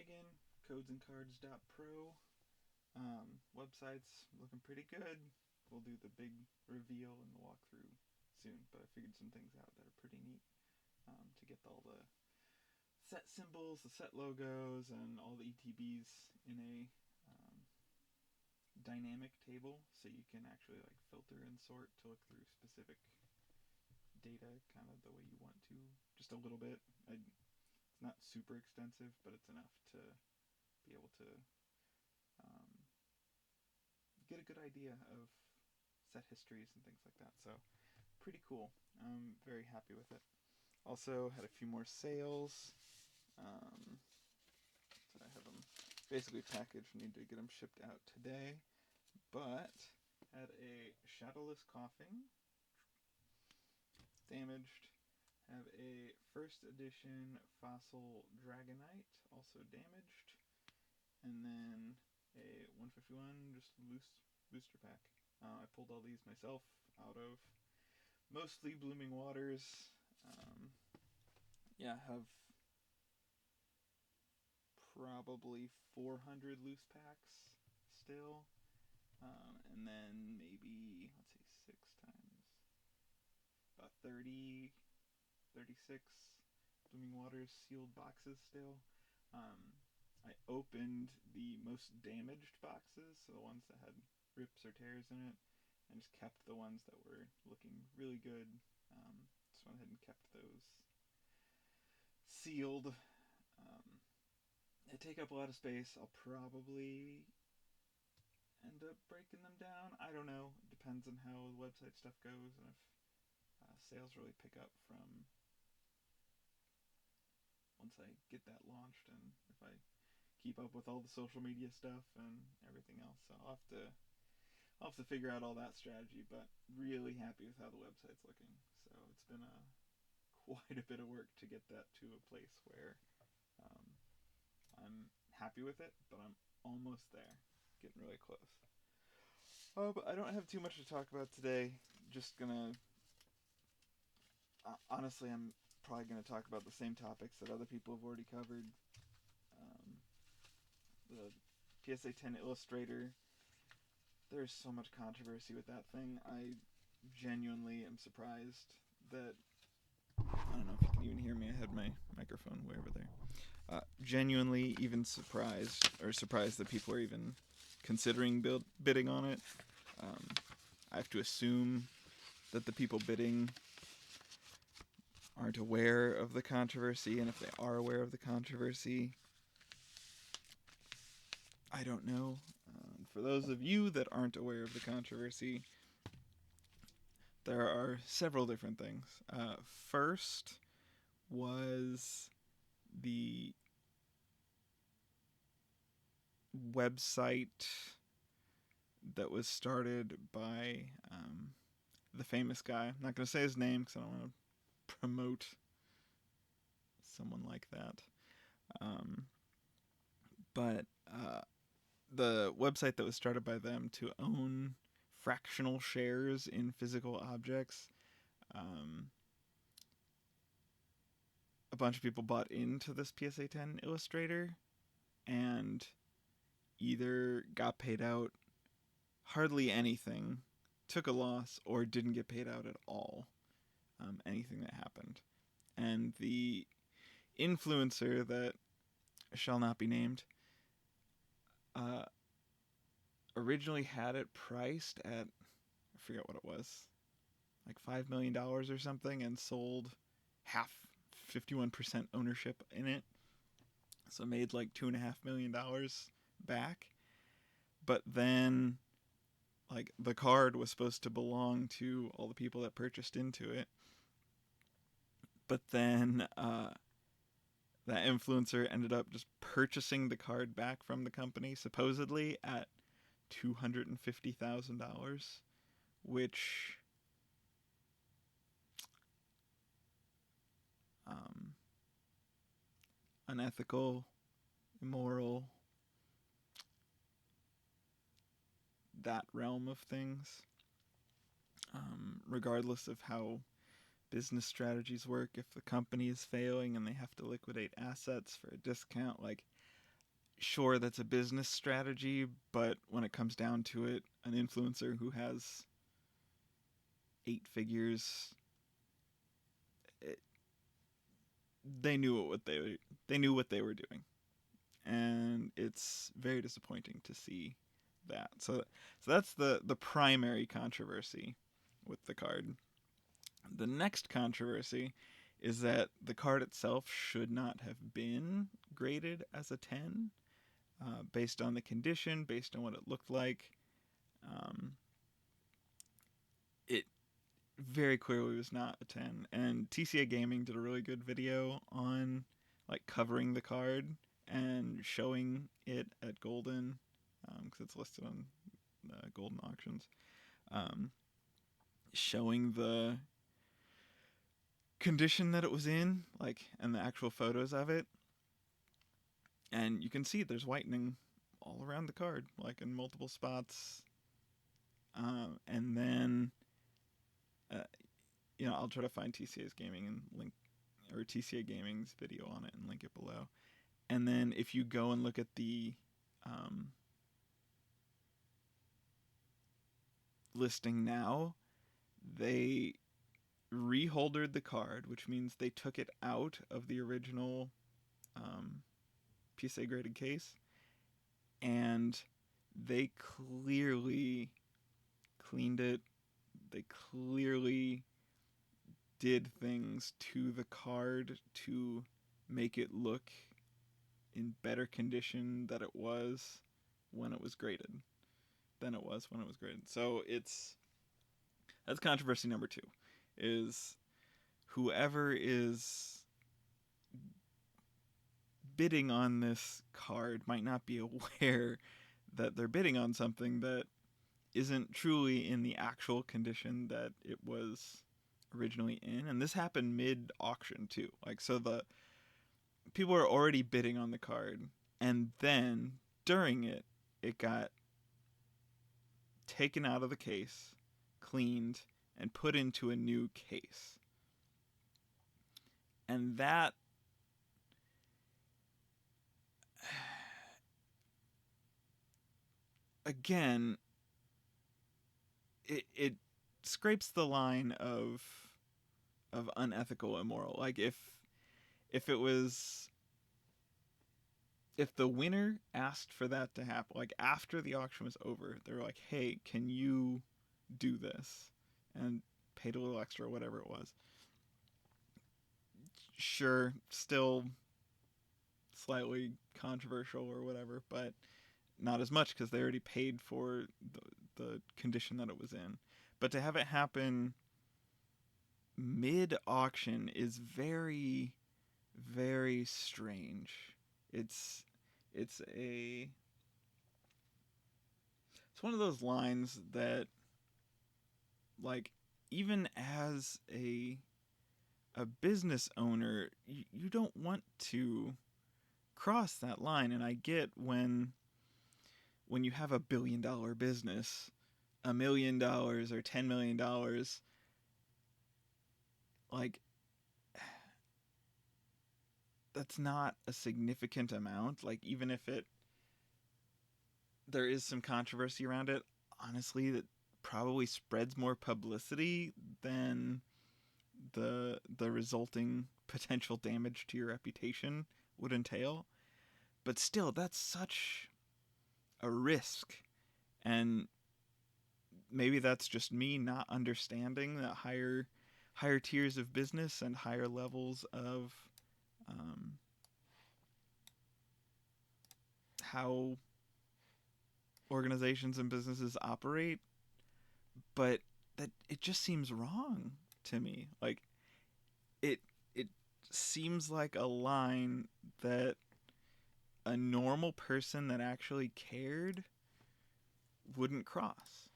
again, codesandcards.pro. Website's looking pretty good. We'll do the big reveal and the walkthrough soon, but I figured some things out that are pretty neat to get all the set symbols, the set logos, and all the ETBs in a dynamic table, so you can actually like filter and sort to look through specific data kind of the way you want to, just a little bit. It's not super extensive, but it's enough to be able to get a good idea of set histories and things like that. So pretty cool. I'm very happy with it. Also had a few more sales. So I have them basically packaged. Need to get them shipped out today. But had a Shadowless Coughing, damaged. Have a first edition Fossil Dragonite, also damaged. And then a 151 just loose booster pack. I pulled all these myself out of mostly Blooming Waters. Have probably 400 loose packs still. And then maybe, let's see, 6 times, about 30, 36 Blooming Waters sealed boxes still. I opened the most damaged boxes, so the ones that had rips or tears in it, and just kept the ones that were looking really good. Just went ahead and kept those sealed. They take up a lot of space. I'll probably end up breaking them down. I don't know. It depends on how the website stuff goes and if sales really pick up from once I get that launched, and if I keep up with all the social media stuff and everything else. So I'll have to figure out all that strategy, but really happy with how the website's looking. So it's been quite a bit of work to get that to a place where I'm happy with it, but I'm almost there. Getting really close. Oh, but I don't have too much to talk about today. Just gonna... honestly, I'm probably gonna talk about the same topics that other people have already covered. The PSA10 Illustrator. There's so much controversy with that thing. I genuinely am surprised that... I don't know if you can even hear me. I had my microphone way over there. Genuinely even surprised that people are even considering bidding on it. I have to assume that the people bidding aren't aware of the controversy, and if they are aware of the controversy, I don't know. For those of you that aren't aware of the controversy, there are several different things. First was the website that was started by the famous guy. I'm not going to say his name because I don't want to promote someone like that. But the website that was started by them to own fractional shares in physical objects, a bunch of people bought into this PSA10 Illustrator and either got paid out hardly anything, took a loss, or didn't get paid out at all. Anything that happened. And the influencer that shall not be named originally had it priced at, I forget what it was, like $5 million or something, and sold half, 51% ownership in it. So made like $2.5 million back. But then, like, the card was supposed to belong to all the people that purchased into it. But then that influencer ended up just purchasing the card back from the company, supposedly at $250,000, which unethical, immoral, that realm of things. Regardless of how business strategies work, if the company is failing and they have to liquidate assets for a discount, like, sure, that's a business strategy, but when it comes down to it, an influencer who has 8 figures, it, they knew what they were doing, and it's very disappointing to see that. So that's the primary controversy with the card. The next controversy is that the card itself should not have been graded as a 10, based on the condition, based on what it looked like. Um, it very clearly was not a 10. And TCAGaming did a really good video on like covering the card and showing it at Golden, because it's listed on Golden auctions, um, showing the condition that it was in, like, and the actual photos of it. And you can see there's whitening all around the card, like in multiple spots. And then, uh, I'll try to find TCAGaming and link, or TCAGaming's video on it and link it below. And then if you go and look at the listing now, they reholdered the card, which means they took it out of the original PSA graded case, and they clearly cleaned it. They clearly did things to the card to make it look in better condition than it was when it was graded. So that's controversy number 2, is whoever is bidding on this card might not be aware that they're bidding on something that isn't truly in the actual condition that it was originally in. And this happened mid-auction too. Like, so the people are already bidding on the card, and then during it, it got taken out of the case, cleaned, and put into a new case. And that, again, it scrapes the line of unethical, immoral. Like, if it was, if the winner asked for that to happen, like after the auction was over, they were like, hey, can you do this? And paid a little extra, whatever it was. Sure, still slightly controversial or whatever, but not as much because they already paid for the condition that it was in. But to have it happen mid-auction is very, very strange. It's it's one of those lines that, like, even as a business owner, you don't want to cross that line. And I get when you have a $1 billion business, $1 million or $10 million, like, that's not a significant amount. Like, even if there is some controversy around it, honestly, that probably spreads more publicity than the resulting potential damage to your reputation would entail. But still, that's such a risk. And maybe that's just me not understanding that higher tiers of business and higher levels of how organizations and businesses operate, but that it just seems wrong to me. Like, it seems like a line that a normal person that actually cared wouldn't cross.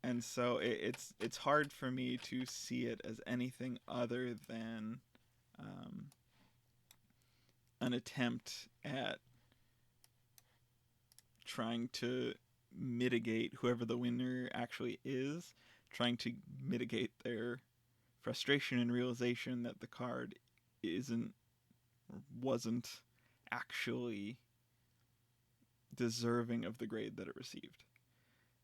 And so it's hard for me to see it as anything other than an attempt at trying to mitigate, whoever the winner actually is, trying to mitigate their frustration and realization that the card wasn't actually deserving of the grade that it received.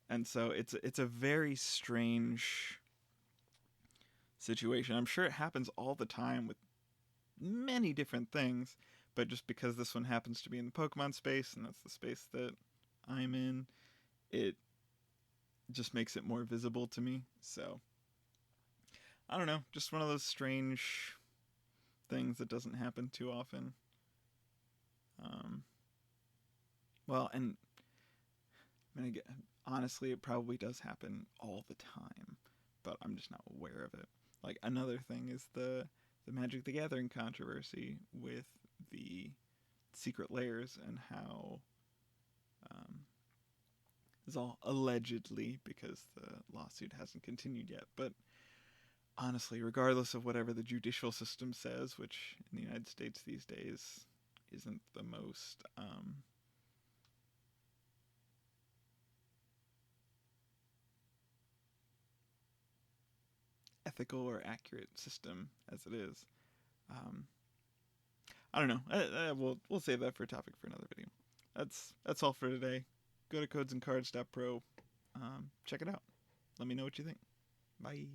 And so it's a very strange situation. I'm sure it happens all the time with many different things, but just because this one happens to be in the Pokemon space, and that's the space that I'm in, it just makes it more visible to me. So, I don't know, just one of those strange things that doesn't happen too often. Well, and I mean, honestly, it probably does happen all the time, but I'm just not aware of it. Like, another thing is the Magic the Gathering controversy with the secret layers and how it's all allegedly, because the lawsuit hasn't continued yet. But honestly, regardless of whatever the judicial system says, which in the United States these days isn't the most ethical or accurate system as it is, I don't know. We'll save that for a topic for another video. That's all for today. Go to codesandcards.pro. Check it out. Let me know what you think. Bye.